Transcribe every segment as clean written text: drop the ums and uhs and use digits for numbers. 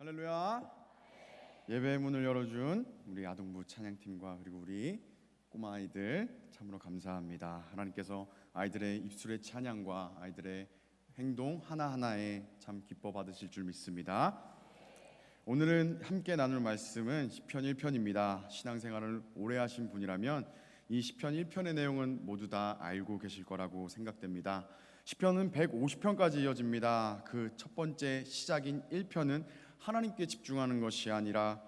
할렐루야. 예배의 문을 열어준 우리 아동부 찬양팀과 그리고 우리 꼬마 아이들 참으로 감사합니다. 하나님께서 아이들의 입술의 찬양과 아이들의 행동 하나하나에 참 기뻐 받으실 줄 믿습니다. 오늘은 함께 나눌 말씀은 시편 1편입니다. 신앙생활을 오래 하신 분이라면 이 시편 1편의 내용은 모두 다 알고 계실 거라고 생각됩니다. 시편은 150편까지 이어집니다. 그 첫 번째 시작인 1편은 하나님께 집중하는 것이 아니라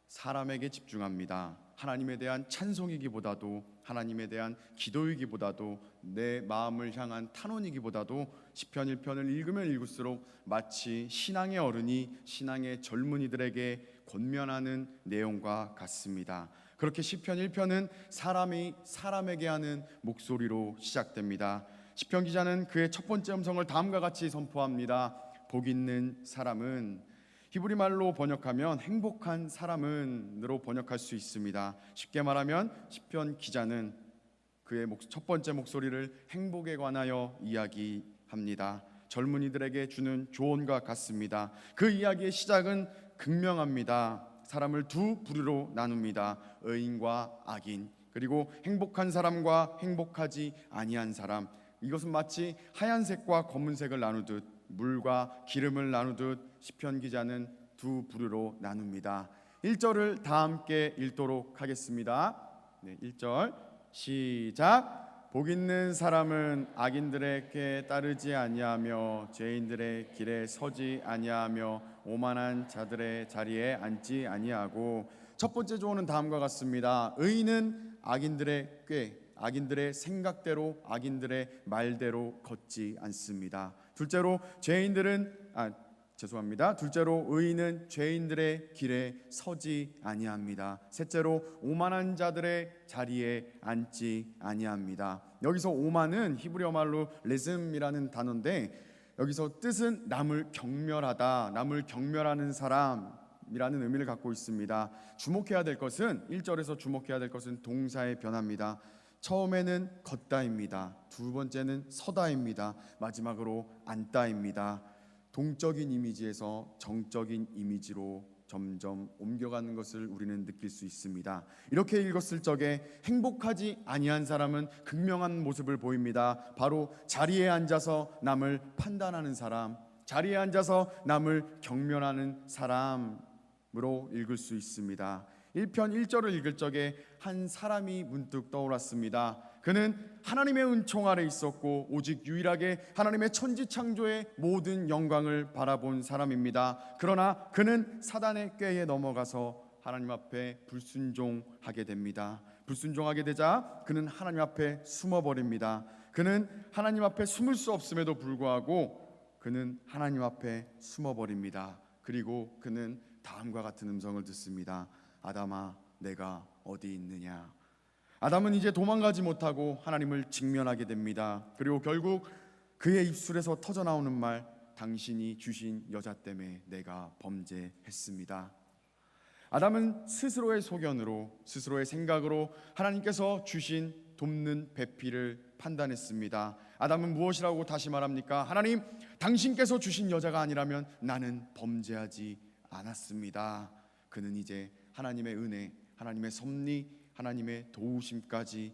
사람에게 집중합니다. 하나님에 대한 찬송이기보다도, 하나님에 대한 기도이기보다도, 내 마음을 향한 탄원이기보다도 시편 1편을 읽으면 읽을수록 마치 신앙의 어른이 신앙의 젊은이들에게 권면하는 내용과 같습니다. 그렇게 시편 1편은 사람이 사람에게 하는 목소리로 시작됩니다. 시편 기자는 그의 첫 번째 음성을 다음과 같이 선포합니다. 복 있는 사람은, 히브리 말로 번역하면 행복한 사람은으로 번역할 수 있습니다. 쉽게 말하면 시편 기자는 그의 첫 번째 목소리를 행복에 관하여 이야기합니다. 젊은이들에게 주는 조언과 같습니다. 그 이야기의 시작은 극명합니다. 사람을 두 부류로 나눕니다. 의인과 악인, 그리고 행복한 사람과 행복하지 아니한 사람. 이것은 마치 하얀색과 검은색을 나누듯, 물과 기름을 나누듯 시편 기자는 두 부류로 나눕니다. 1절을 다 함께 읽도록 하겠습니다. 1절 시작. 복 있는 사람은 악인들에게 따르지 아니하며 죄인들의 길에 서지 아니하며 오만한 자들의 자리에 앉지 아니하고. 첫 번째 조언은 다음과 같습니다. 의인은 악인들의 꾀, 악인들의 생각대로, 악인들의 말대로 걷지 않습니다. 둘째로 둘째로 의인은 죄인들의 길에 서지 아니합니다. 셋째로 오만한 자들의 자리에 앉지 아니합니다. 여기서 오만은 히브리어 말로 레즘이라는 단어인데, 여기서 뜻은 남을 경멸하다, 남을 경멸하는 사람이라는 의미를 갖고 있습니다. 주목해야 될 것은 1절에서 주목해야 될 것은 동사의 변화입니다. 처음에는 걷다입니다. 두 번째는 서다입니다. 마지막으로 앉다입니다. 동적인 이미지에서 정적인 이미지로 점점 옮겨가는 것을 우리는 느낄 수 있습니다. 이렇게 읽었을 적에 행복하지 아니한 사람은 극명한 모습을 보입니다. 바로 자리에 앉아서 남을 판단하는 사람, 자리에 앉아서 남을 경멸하는 사람으로 읽을 수 있습니다. 1편 1절을 읽을 적에 한 사람이 문득 떠올랐습니다. 그는 하나님의 은총 아래 있었고 오직 유일하게 하나님의 천지창조의 모든 영광을 바라본 사람입니다. 그러나 그는 사단의 꾀에 넘어가서 하나님 앞에 불순종하게 됩니다. 불순종하게 되자 그는 하나님 앞에 숨어버립니다. 그는 하나님 앞에 숨을 수 없음에도 불구하고 그는 하나님 앞에 숨어버립니다. 그리고 그는 다음과 같은 음성을 듣습니다. 아담아, 내가 어디 있느냐. 아담은 이제 도망가지 못하고 하나님을 직면하게 됩니다. 그리고 결국 그의 입술에서 터져나오는 말, 당신이 주신 여자 때문에 내가 범죄했습니다. 아담은 스스로의 소견으로, 스스로의 생각으로 하나님께서 주신 돕는 배필을 판단했습니다. 아담은 무엇이라고 다시 말합니까? 하나님, 당신께서 주신 여자가 아니라면 나는 범죄하지 않았습니다. 그는 이제 하나님의 은혜, 하나님의 섭리, 하나님의 도우심까지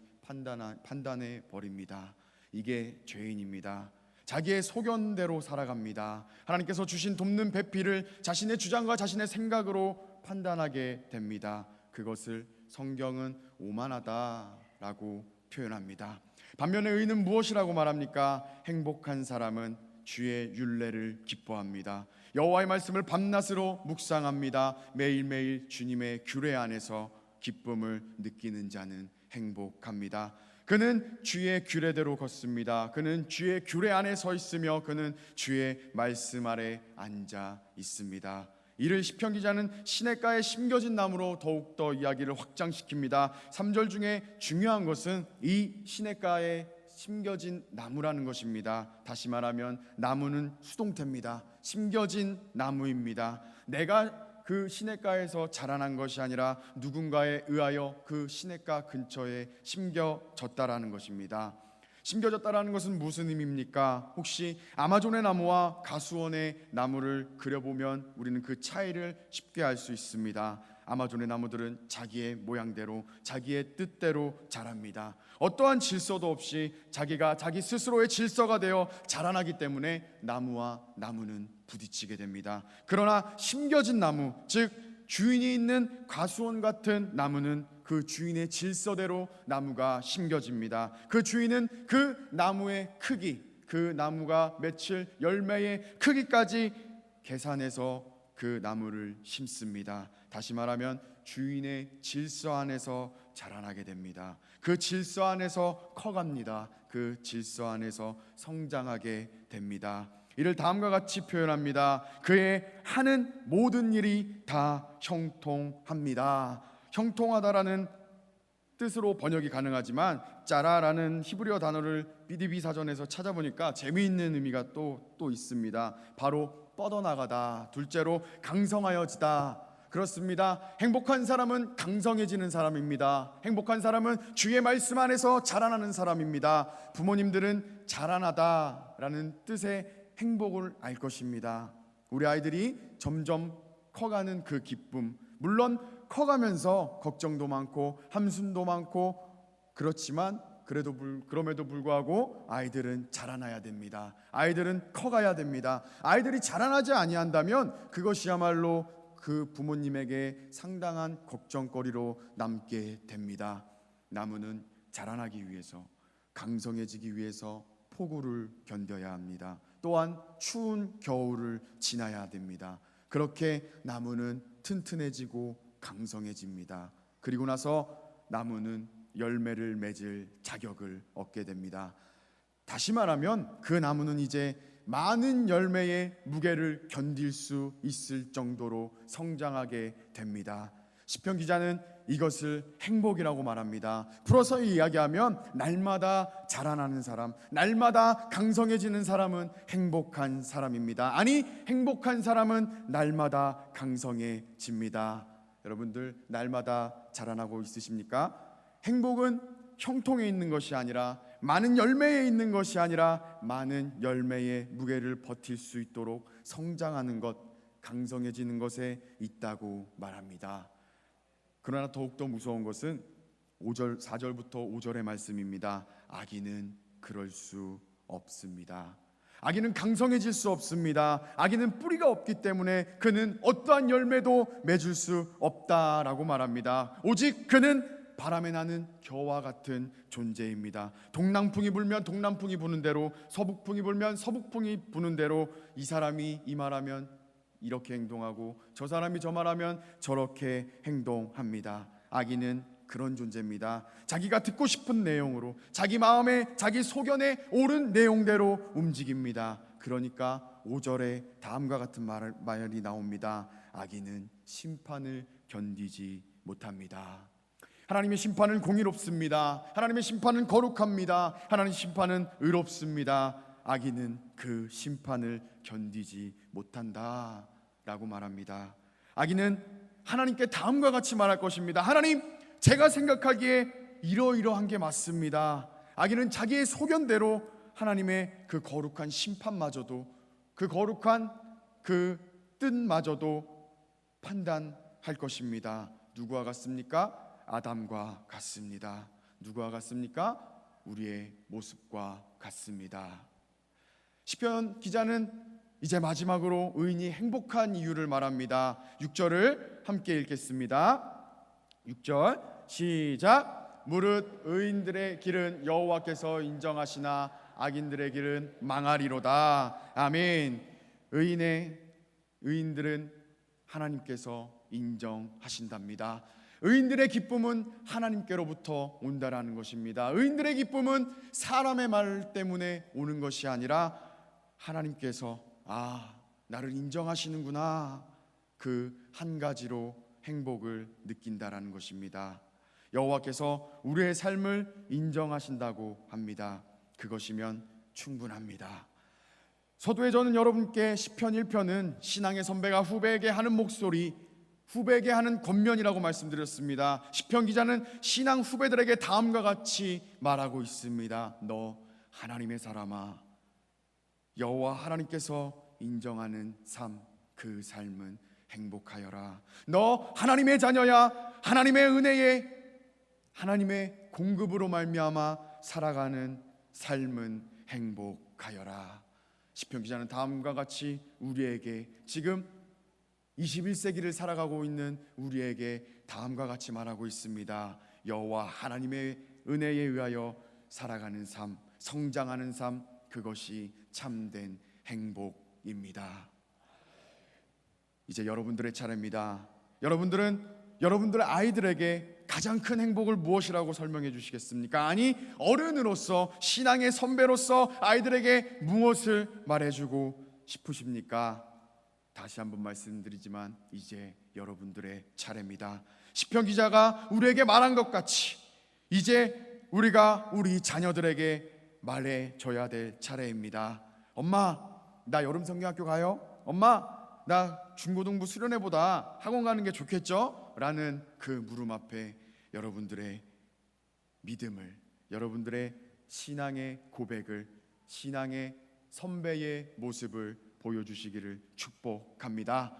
판단해 버립니다. 이게 죄인입니다. 자기의 소견대로 살아갑니다. 하나님께서 주신 돕는 배필을 자신의 주장과 자신의 생각으로 판단하게 됩니다. 그것을 성경은 오만하다라고 표현합니다. 반면에 의인은 무엇이라고 말합니까? 행복한 사람은 주의 율례를 기뻐합니다. 여호와의 말씀을 밤낮으로 묵상합니다. 매일매일 주님의 규례 안에서 기쁨을 느끼는 자는 행복합니다. 그는 주의 규례대로 걷습니다. 그는 주의 규례 안에 서 있으며 그는 주의 말씀 아래 앉아 있습니다. 이를 시편 기자는 시냇가에 심겨진 나무로 더욱더 이야기를 확장시킵니다. 3절 중에 중요한 것은 이 시냇가에 심겨진 나무라는 것입니다. 다시 말하면 나무는 수동태입니다. 심겨진 나무입니다. 내가 그 시냇가에서 자라난 것이 아니라 누군가에 의하여 그 시냇가 근처에 심겨졌다라는 것입니다. 심겨졌다라는 것은 무슨 의미입니까? 혹시 아마존의 나무와 가수원의 나무를 그려보면 우리는 그 차이를 쉽게 알 수 있습니다. 아마존의 나무들은 자기의 모양대로 자기의 뜻대로 자랍니다. 어떠한 질서도 없이 자기가 자기 스스로의 질서가 되어 자라나기 때문에 나무와 나무는 부딪히게 됩니다. 그러나 심겨진 나무, 즉 주인이 있는 가수원 같은 나무는 그 주인의 질서대로 나무가 심겨집니다. 그 주인은 그 나무의 크기, 그 나무가 맺힐 열매의 크기까지 계산해서 그 나무를 심습니다. 다시 말하면 주인의 질서 안에서 자라나게 됩니다. 그 질서 안에서 커갑니다. 그 질서 안에서 성장하게 됩니다. 이를 다음과 같이 표현합니다. 그의 하는 모든 일이 다 형통합니다. 형통하다라는 뜻으로 번역이 가능하지만 짜라라는 히브리어 단어를 BDB 사전에서 찾아보니까 재미있는 의미가 또 있습니다. 바로 뻗어나가다, 둘째로 강성하여지다. 그렇습니다. 행복한 사람은 강성해지는 사람입니다. 행복한 사람은 주의 말씀 안에서 자라나는 사람입니다. 부모님들은 자라나다라는 뜻의 행복을 알 것입니다. 우리 아이들이 점점 커가는 그 기쁨, 물론 커가면서 걱정도 많고 함순도 많고 그렇지만 그럼에도 불구하고 아이들은 자라나야 됩니다. 아이들은 커가야 됩니다. 아이들이 자라나지 아니한다면 그것이야말로 그 부모님에게 상당한 걱정거리로 남게 됩니다. 나무는 자라나기 위해서, 강성해지기 위해서 폭우를 견뎌야 합니다. 또한 추운 겨울을 지나야 됩니다. 그렇게 나무는 튼튼해지고 강성해집니다. 그리고 나서 나무는 열매를 맺을 자격을 얻게 됩니다. 다시 말하면 그 나무는 이제 많은 열매의 무게를 견딜 수 있을 정도로 성장하게 됩니다. 시편 기자는 이것을 행복이라고 말합니다. 풀어서 이야기하면 날마다 자라나는 사람, 날마다 강성해지는 사람은 행복한 사람입니다. 아니, 행복한 사람은 날마다 강성해집니다. 여러분들 날마다 자라나고 있으십니까? 행복은 형통에 있는 것이 아니라, 많은 열매에 있는 것이 아니라 많은 열매의 무게를 버틸 수 있도록 성장하는 것, 강성해지는 것에 있다고 말합니다. 그러나 더욱더 무서운 것은 4절부터 5절의 말씀입니다. 아기는 그럴 수 없습니다. 아기는 강성해질 수 없습니다. 아기는 뿌리가 없기 때문에 그는 어떠한 열매도 맺을 수 없다라고 말합니다. 오직 그는 바람에 나는 겨와 같은 존재입니다. 동남풍이 불면 동남풍이 부는 대로, 서북풍이 불면 서북풍이 부는 대로 이 사람이 이 말하면 이렇게 행동하고 저 사람이 저 말하면 저렇게 행동합니다. 아기는 그런 존재입니다. 자기가 듣고 싶은 내용으로, 자기 마음에, 자기 소견에 옳은 내용대로 움직입니다. 그러니까 5절에 다음과 같은 말이 나옵니다. 아기는 심판을 견디지 못합니다. 하나님의 심판은 공의롭습니다. 하나님의 심판은 거룩합니다. 하나님의 심판은 의롭습니다. 아기는 그 심판을 견디지 못한다 라고 말합니다. 아기는 하나님께 다음과 같이 말할 것입니다. 하나님, 제가 생각하기에 이러이러한 게 맞습니다. 아기는 자기의 소견대로 하나님의 그 거룩한 심판마저도, 그 거룩한 그 뜻마저도 판단할 것입니다. 누구와 같습니까? 아담과 같습니다. 누구와 같습니까? 우리의 모습과 같습니다. 시편 기자는 이제 마지막으로 의인이 행복한 이유를 말합니다. 6절을 함께 읽겠습니다. 6절 시작. 무릇 의인들의 길은 여호와께서 인정하시나 악인들의 길은 망하리로다. 아멘. 의인들은 하나님께서 인정하신답니다. 의인들의 기쁨은 하나님께로부터 온다라는 것입니다. 의인들의 기쁨은 사람의 말 때문에 오는 것이 아니라 하나님께서 나를 인정하시는구나, 그 한 가지로 행복을 느낀다라는 것입니다. 여호와께서 우리의 삶을 인정하신다고 합니다. 그것이면 충분합니다. 서두에 저는 여러분께 시편 1편은 신앙의 선배가 후배에게 하는 목소리, 후배에게 하는 권면이라고 말씀드렸습니다. 시편 기자는 신앙 후배들에게 다음과 같이 말하고 있습니다. 너 하나님의 사람아, 여호와 하나님께서 인정하는 삶, 그 삶은 행복하여라. 너 하나님의 자녀야. 하나님의 은혜에, 하나님의 공급으로 말미암아 살아가는 삶은 행복하여라. 시편 기자는 다음과 같이 우리에게, 지금 21세기를 살아가고 있는 우리에게 다음과 같이 말하고 있습니다. 여호와 하나님의 은혜에 의하여 살아가는 삶, 성장하는 삶, 그것이 참된 행복입니다. 이제 여러분들의 차례입니다. 여러분들의 아이들에게 가장 큰 행복을 무엇이라고 설명해 주시겠습니까? 아니, 어른으로서, 신앙의 선배로서 아이들에게 무엇을 말해주고 싶으십니까? 다시 한번 말씀드리지만 이제 여러분들의 차례입니다. 시편 기자가 우리에게 말한 것 같이 이제 우리가 우리 자녀들에게 말해줘야 될 차례입니다. 엄마, 나 여름 성경학교 가요? 엄마, 나 중고등부 수련회보다 학원 가는 게 좋겠죠? 라는 그 물음 앞에 여러분들의 믿음을, 여러분들의 신앙의 고백을, 신앙의 선배의 모습을 보여주시기를 축복합니다.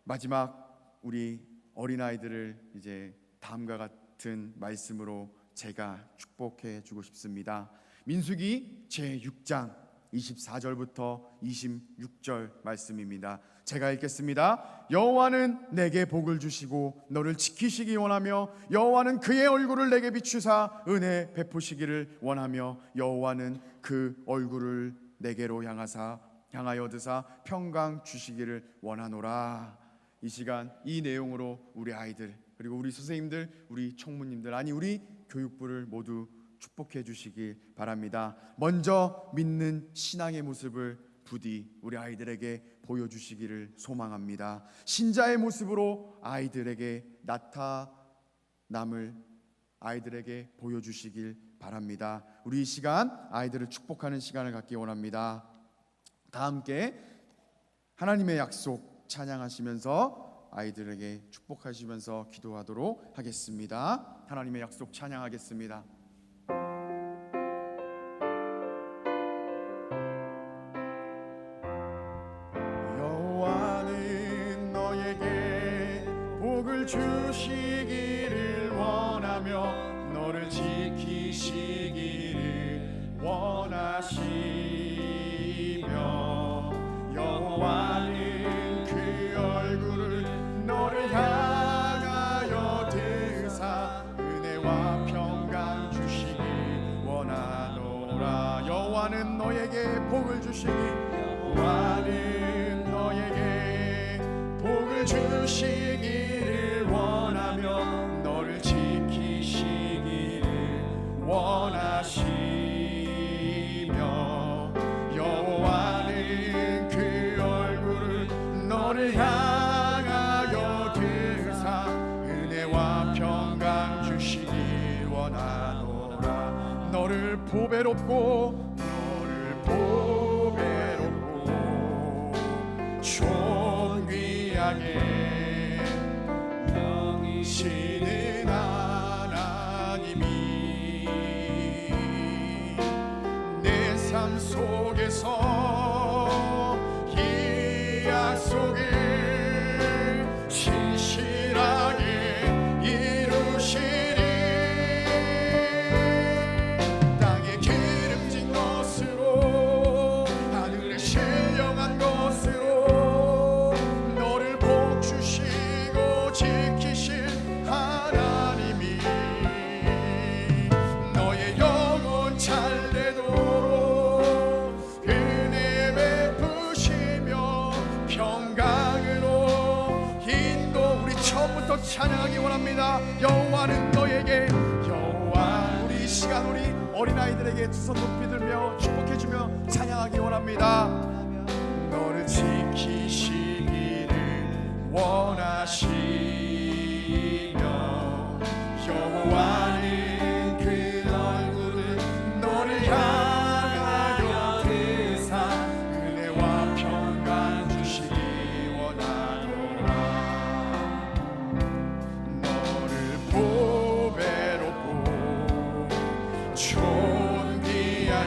마지막 우리 어린아이들을 이제 다음과 같은 말씀으로 제가 축복해 주고 싶습니다. 민수기 제6장 24절부터 26절 말씀입니다. 제가 읽겠습니다. 여호와는 내게 복을 주시고 너를 지키시기 원하며 여호와는 그의 얼굴을 내게 비추사 은혜 베푸시기를 원하며 여호와는 그 얼굴을 내게로 향하여 드사 평강 주시기를 원하노라. 이 시간 이 내용으로 우리 아이들, 그리고 우리 선생님들, 우리 총무님들, 아니 우리 교육부를 모두 축복해 주시길 바랍니다. 먼저 믿는 신앙의 모습을 부디 우리 아이들에게 보여주시기를 소망합니다. 신자의 모습으로 아이들에게 나타남을 아이들에게 보여주시길 바랍니다. 우리 이 시간 아이들을 축복하는 시간을 갖기 원합니다. 다 함께 하나님의 약속 찬양하시면서 아이들에게 축복하시면서 기도하도록 하겠습니다. 하나님의 약속 찬양하겠습니다. 여호와는 너에게 복을 주시기를 원하며 너를 지키시기를 원하시며 여호와는 그 얼굴을 너를 향하여 드사 은혜와 평강 주시길 원하노라. 여호와는 너에게 복을 주시기, 여호와는 너에게 복을 주시기를 원하며 너를 지키시기를 원하시며 여호와는 그 얼굴을 너를 향하여 드사 은혜와 평강 주시길 원하노라. 너를 보배롭고 존귀하게 여기시는 하나님이 내 삶 속에서 이 약속을 신실하게 이루시리. 땅에 기름진 것으로 하늘에 신령한 것으로 너를 복 주시고 지키실 하나님이 너의 영혼 잘되도록 은혜 베푸시며 평강으로 인도. 우리 처음부터 찬양하기 원합니다. 여호와는 너에게, 여호와, 우리 이 시간 우리 어린아이들에게 두 손 높이 들며 축복해주며 찬양하기 원합니다. 너를 지키시기를 원하시며 여호와는 그 얼굴을 너를 향하여 드사 은혜와 평강 주시기 원하노라. 너를 보배롭고 존귀하게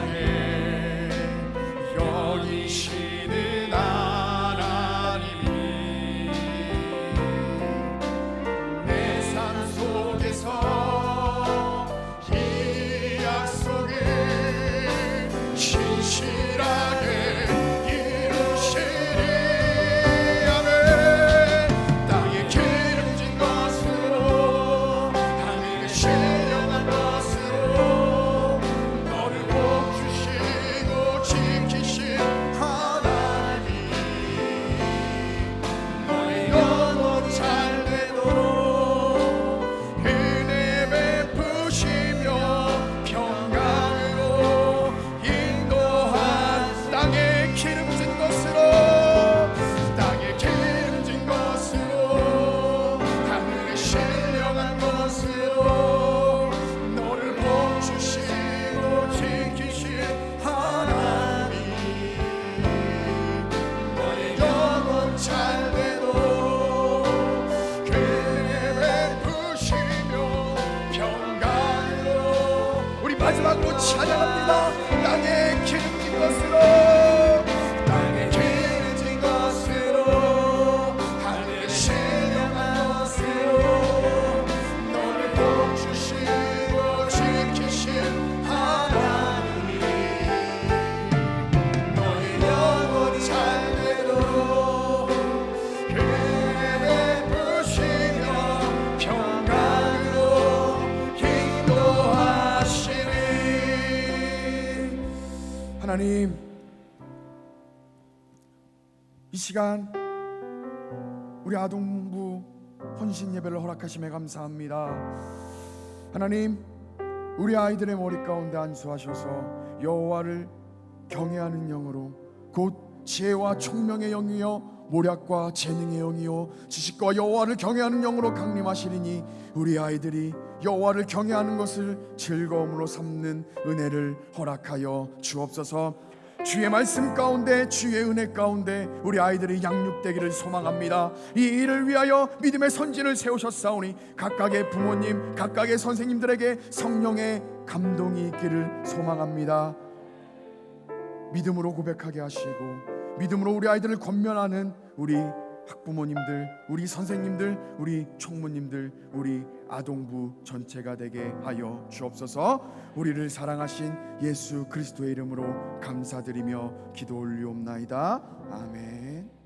하나님, 이 시간 우리 아동부 헌신 예배를 허락하심에 감사합니다. 하나님, 우리 아이들의 머리 가운데 안수하셔서 여호와를 경외하는 영으로, 곧 지혜와 총명의 영이요 모략과 재능의 영이요 지식과 여호와를 경외하는 영으로 강림하시리니 우리 아이들이 여호와를 경외하는 것을 즐거움으로 삼는 은혜를 허락하여 주옵소서. 주의 말씀 가운데, 주의 은혜 가운데 우리 아이들이 양육되기를 소망합니다. 이 일을 위하여 믿음의 선진을 세우셨사오니 각각의 부모님, 각각의 선생님들에게 성령의 감동이 있기를 소망합니다. 믿음으로 고백하게 하시고 믿음으로 우리 아이들을 권면하는 우리 학부모님들, 우리 선생님들, 우리 총무님들, 우리 아동부 전체가 되게 하여 주옵소서. 우리를 사랑하신 예수 그리스도의 이름으로 감사드리며 기도 올리옵나이다. 아멘.